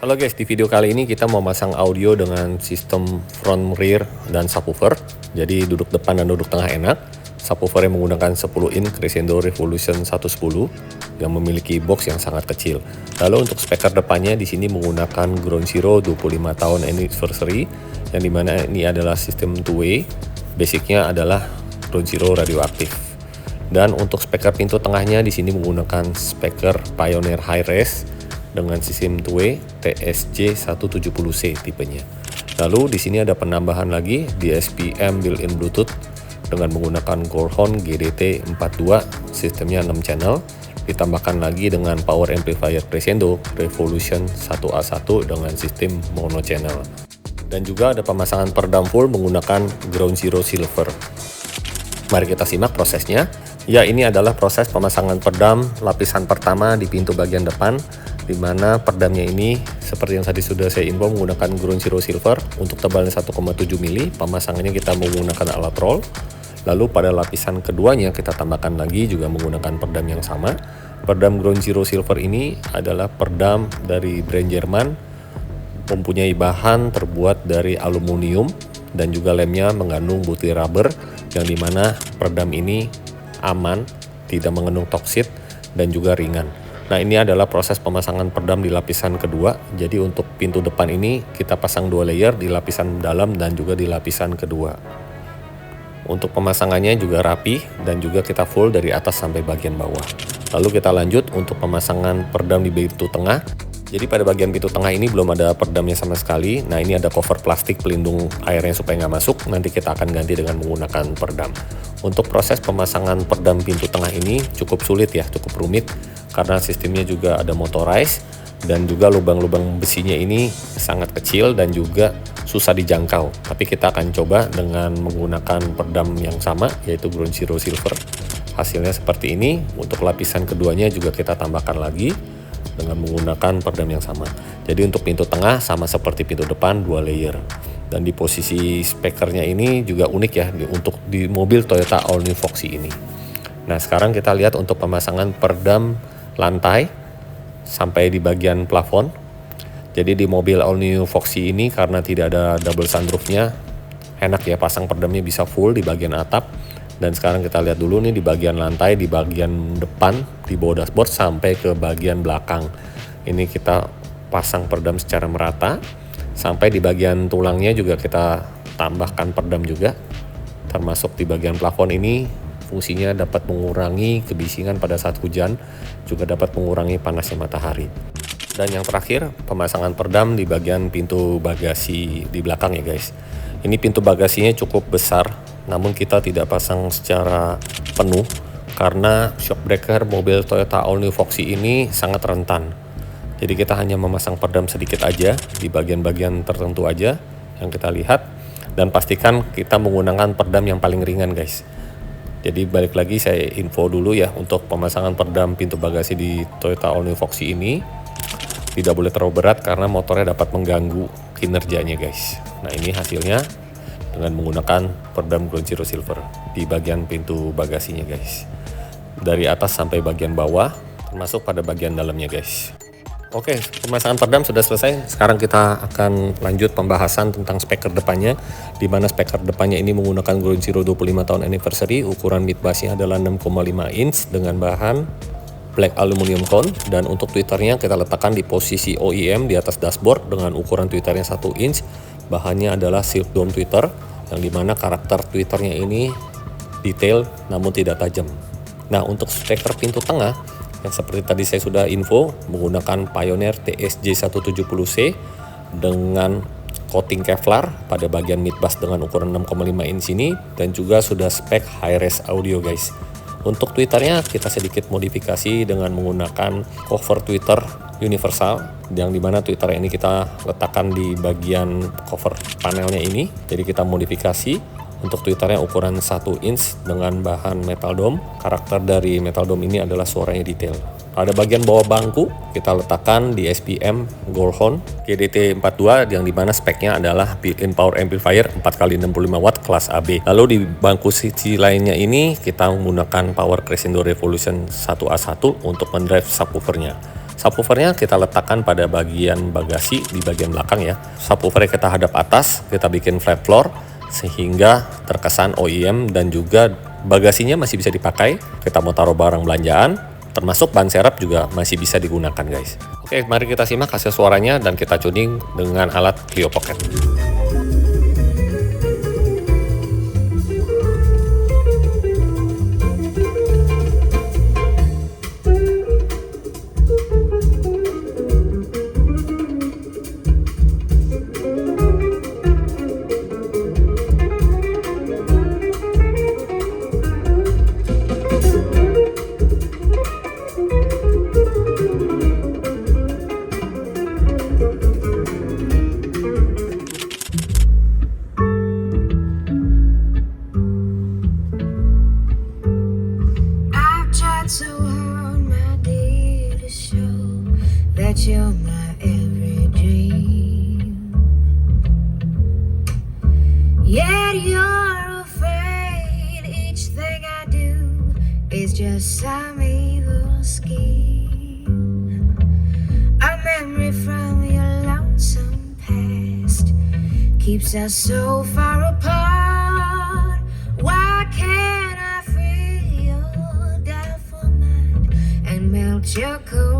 Halo guys, di video kali ini kita mau masang audio dengan sistem front, rear, dan subwoofer. Jadi duduk depan dan duduk tengah enak. Subwoofer yang menggunakan 10 in Crescendo Revolution 110 yang memiliki box yang sangat kecil. Lalu untuk speaker depannya di sini menggunakan Ground Zero 25 tahun anniversary, yang dimana ini adalah sistem two-way. Basicnya adalah Ground Zero radioaktif. Dan untuk speaker pintu tengahnya di sini menggunakan speaker Pioneer Hi-Res dengan sistem two-way TSJ 170C tipenya. Lalu di sini ada penambahan lagi di SPM built-in Bluetooth dengan menggunakan Gorhon GDT 42, sistemnya 6 channel, ditambahkan lagi dengan power amplifier Crescendo Revolution 1A1 dengan sistem mono channel. Dan juga ada pemasangan peredam full menggunakan Ground Zero Silver. Mari kita simak prosesnya. Ya, ini adalah proses pemasangan peredam lapisan pertama di pintu bagian depan, di mana peredamnya ini seperti yang tadi sudah saya info menggunakan Ground Zero Silver. Untuk tebalnya 1,7 mili, pemasangannya kita menggunakan alat roll. Lalu pada lapisan keduanya kita tambahkan lagi juga menggunakan peredam yang sama. Peredam Ground Zero Silver ini adalah peredam dari brand Jerman, mempunyai bahan terbuat dari aluminium dan juga lemnya mengandung butir rubber, yang dimana peredam ini aman, tidak mengandung toksit dan juga ringan. Nah, ini adalah proses pemasangan peredam di lapisan kedua. Jadi untuk pintu depan ini kita pasang 2 layer di lapisan dalam dan juga di lapisan kedua. Untuk pemasangannya juga rapi dan juga kita full dari atas sampai bagian bawah. Lalu kita lanjut untuk pemasangan peredam di pintu tengah. Jadi pada bagian pintu tengah ini belum ada peredamnya sama sekali. Nah, ini ada cover plastik pelindung airnya supaya nggak masuk. Nanti kita akan ganti dengan menggunakan peredam. Untuk proses pemasangan peredam pintu tengah ini cukup sulit ya, cukup rumit. Karena sistemnya juga ada motorized. Dan juga lubang-lubang besinya ini sangat kecil dan juga susah dijangkau. Tapi kita akan coba dengan menggunakan peredam yang sama, yaitu Ground Zero Silver. Hasilnya seperti ini. Untuk lapisan keduanya juga kita tambahkan lagi dengan menggunakan peredam yang sama. Jadi untuk pintu tengah sama seperti pintu depan, 2 layer. Dan di posisi speakernya ini juga unik ya untuk di mobil Toyota All New Foxy ini. Nah, sekarang kita lihat untuk pemasangan peredam lantai sampai di bagian plafon. Jadi di mobil All New Foxy ini karena tidak ada double sunroofnya, enak ya pasang peredamnya bisa full di bagian atap. Dan sekarang kita lihat dulu nih di bagian lantai, di bagian depan, di bawah dashboard sampai ke bagian belakang. Ini kita pasang peredam secara merata. Sampai di bagian tulangnya juga kita tambahkan peredam juga. Termasuk di bagian plafon ini fungsinya dapat mengurangi kebisingan pada saat hujan, juga dapat mengurangi panasnya matahari. Dan yang terakhir, pemasangan peredam di bagian pintu bagasi di belakang ya guys. Ini pintu bagasinya cukup besar, namun kita tidak pasang secara penuh karena shock breaker mobil Toyota All New Foxy ini sangat rentan. Jadi kita hanya memasang peredam sedikit aja di bagian-bagian tertentu aja yang kita lihat, dan pastikan kita menggunakan peredam yang paling ringan guys. Jadi balik lagi saya info dulu ya, untuk pemasangan peredam pintu bagasi di Toyota All New Foxy ini tidak boleh terlalu berat karena motornya dapat mengganggu kinerjanya guys. Nah, ini hasilnya dengan menggunakan peredam Ground Zero Silver di bagian pintu bagasinya guys, dari atas sampai bagian bawah termasuk pada bagian dalamnya guys. Oke, pemasangan peredam sudah selesai. Sekarang kita akan lanjut pembahasan tentang speaker depannya, di mana speaker depannya ini menggunakan Ground Zero 25 tahun anniversary. Ukuran mid bassnya adalah 6,5 inch dengan bahan black aluminium cone, dan untuk tweeternya kita letakkan di posisi OEM di atas dashboard dengan ukuran tweeternya 1 inch. Bahannya adalah silk dome tweeter, yang dimana karakter tweeternya ini detail namun tidak tajam. Nah, untuk speaker pintu tengah yang seperti tadi saya sudah info menggunakan Pioneer TSJ 170C dengan coating Kevlar pada bagian mid bass dengan ukuran 6,5 inch ini, dan juga sudah spek high-res audio guys. Untuk tweeternya kita sedikit modifikasi dengan menggunakan cover tweeter universal, yang dimana tweeter ini kita letakkan di bagian cover panelnya ini. Jadi kita modifikasi untuk tweeternya ukuran 1 inch dengan bahan metal dome. Karakter dari metal dome ini adalah suaranya detail. Pada bagian bawah bangku kita letakkan di SPM Gorhon GDT 42, yang dimana speknya adalah built-in power amplifier 4x65 watt kelas AB. Lalu di bangku sisi lainnya ini kita menggunakan power Crescendo Revolution 1A1 untuk mendrive subwoofernya. Subwoofernya kita letakkan pada bagian bagasi di bagian belakang ya. Subwoofernya kita hadap atas, kita bikin flat floor sehingga terkesan OEM dan juga bagasinya masih bisa dipakai. Kita mau taruh barang belanjaan, termasuk ban serep juga masih bisa digunakan guys. Oke, mari kita simak hasil suaranya dan kita tuning dengan alat Clio Pocket. So hard, my dear, to show that you're my every dream. Yet you're afraid each thing I do is just some evil scheme. A memory from your lonesome past keeps us so far apart. Why can't I free your doubtful mind and melt your cold